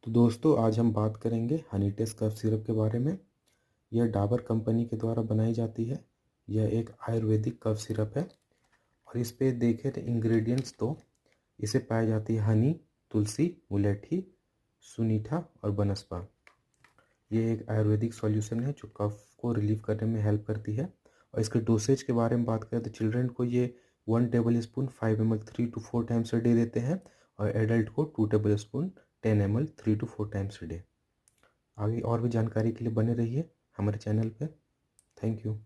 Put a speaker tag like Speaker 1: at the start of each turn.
Speaker 1: तो दोस्तों आज हम बात करेंगे हनी टेस्ट कफ सिरप के बारे में। यह डाबर कंपनी के द्वारा बनाई जाती है। यह एक आयुर्वेदिक कफ सिरप है और इस पे देखें तो इंग्रेडिएंट्स तो इसे पाई जाती है हनी, तुलसी, मुलेठी, सुनीठा और बनस्पा। ये एक आयुर्वेदिक सॉल्यूशन है जो कफ को रिलीव करने में हेल्प करती है। और इसके डोसेज के बारे में बात करें तो चिल्ड्रन को ये 1 table spoon 5 ml 3 to 4 times a day देते हैं और एडल्ट को 2 table spoon 10 ml 3 to 4 times a day। आगे और भी जानकारी के लिए बने रहिए हमारे चैनल पे। Thank you.